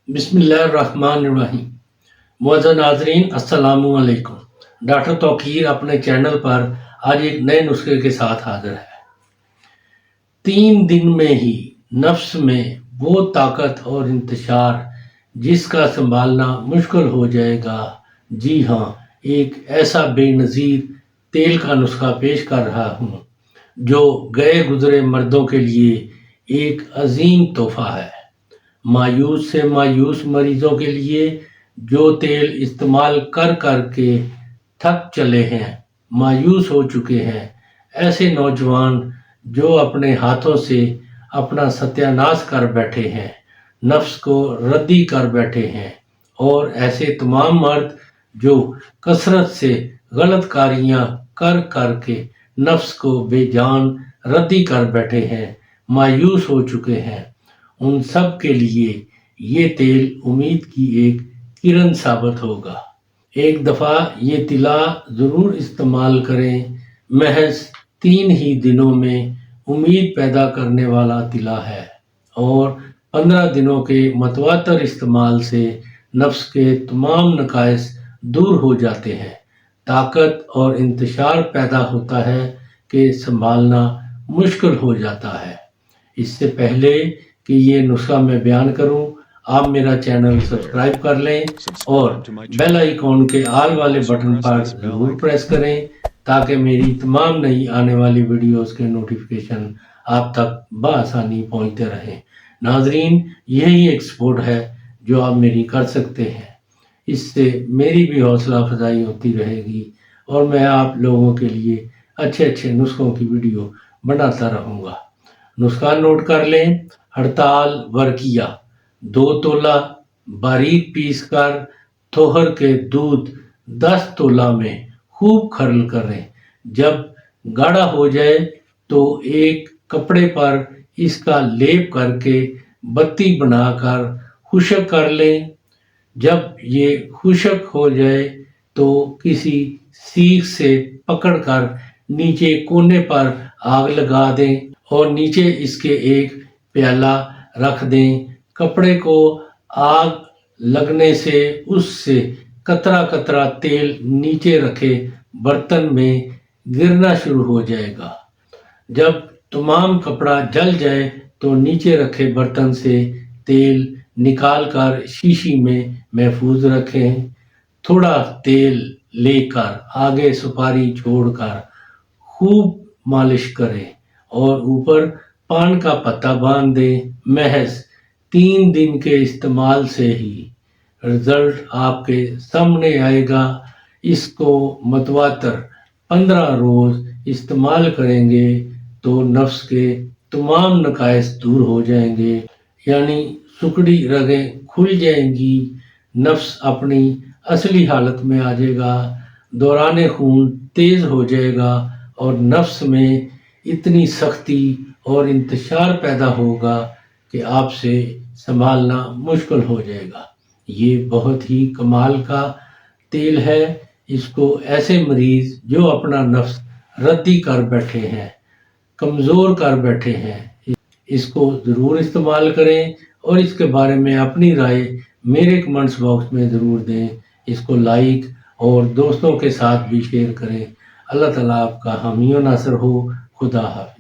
بسم اللہ الرحمن الرحیم۔ معزز ناظرین السلام علیکم۔ ڈاکٹر توقیر اپنے چینل پر آج ایک نئے نسخے کے ساتھ حاضر ہے۔ 3 دن میں ہی نفس میں وہ طاقت اور انتشار جس کا سنبھالنا مشکل ہو جائے گا۔ جی ہاں، ایک ایسا بے نظیر تیل کا نسخہ پیش کر رہا ہوں جو گئے گزرے مردوں کے لیے ایک عظیم تحفہ ہے۔ مایوس سے مایوس مریضوں کے لیے جو تیل استعمال کر کر کے تھک چلے ہیں، مایوس ہو چکے ہیں، ایسے نوجوان جو اپنے ہاتھوں سے اپنا ستیہ ناش کر بیٹھے ہیں، نفس کو ردی کر بیٹھے ہیں، اور ایسے تمام مرد جو کثرت سے غلط کاریاں کر کر کے نفس کو بے جان ردی کر بیٹھے ہیں، مایوس ہو چکے ہیں، ان سب کے لیے یہ تیل امید کی ایک کرن ثابت ہوگا۔ ایک دفعہ یہ طلا ضرور استعمال کریں۔ محض 3 ہی دنوں میں امید پیدا کرنے والا طلا ہے، اور 15 دنوں کے متواتر استعمال سے نفس کے تمام نقائص دور ہو جاتے ہیں، طاقت اور انتشار پیدا ہوتا ہے کہ سنبھالنا مشکل ہو جاتا ہے۔ اس سے پہلے کہ یہ نسخہ میں بیان کروں، آپ میرا چینل سبسکرائب کر لیں اور بیل آئیکن کے آل والے بٹن پر ضرور پریس کریں تاکہ میری تمام نئی آنے والی ویڈیوز کے نوٹیفیکیشن آپ تک بآسانی پہنچتے رہیں۔ ناظرین، یہی ایک سپورٹ ہے جو آپ میری کر سکتے ہیں۔ اس سے میری بھی حوصلہ افزائی ہوتی رہے گی اور میں آپ لوگوں کے لیے اچھے نسخوں کی ویڈیو بناتا رہوں گا۔ نسخہ نوٹ کر لیں۔ ہڑتال ورقیہ 2 تولہ باریک پیس کر تھوہر کے دودھ 10 تولہ میں خوب کھرل کریں۔ جب گاڑھا ہو جائے تو ایک کپڑے پر اس کا لیپ کر کے بتی بنا کر خشک کر لیں۔ جب یہ خشک ہو جائے تو کسی سیخ سے پکڑ کر نیچے کونے پر آگ لگا دیں اور نیچے اس کے ایک پیالہ رکھ دیں۔ کپڑے کو آگ لگنے سے اس سے قطرہ قطرہ تیل نیچے رکھے برتن میں گرنا شروع ہو جائے گا۔ جب تمام کپڑا جل جائے تو نیچے رکھے برتن سے تیل نکال کر شیشی میں محفوظ رکھیں۔ تھوڑا تیل لے کر آگے سپاری چھوڑ کر خوب مالش کریں اور اوپر پان کا پتا باندھ دیں۔ محض 3 دن کے استعمال سے ہی رزلٹ آپ کے سامنے آئے گا۔ اس کو متواتر 15 روز استعمال کریں گے تو نفس کے تمام نقائص دور ہو جائیں گے، یعنی سکڑی رگیں کھل جائیں گی، نفس اپنی اصلی حالت میں آ جائے گا، دوران خون تیز ہو جائے گا اور نفس میں اتنی سختی اور انتشار پیدا ہوگا کہ آپ سے سنبھالنا مشکل ہو جائے گا۔ یہ بہت ہی کمال کا تیل ہے۔ اس کو ایسے مریض جو اپنا نفس ردی کر بیٹھے ہیں، کمزور کر بیٹھے ہیں، اس کو ضرور استعمال کریں اور اس کے بارے میں اپنی رائے میرے کمنٹس باکس میں ضرور دیں۔ اس کو لائک اور دوستوں کے ساتھ بھی شیئر کریں۔ اللہ تعالیٰ آپ کا حامی و ناصر ہو۔ خدا حافظ۔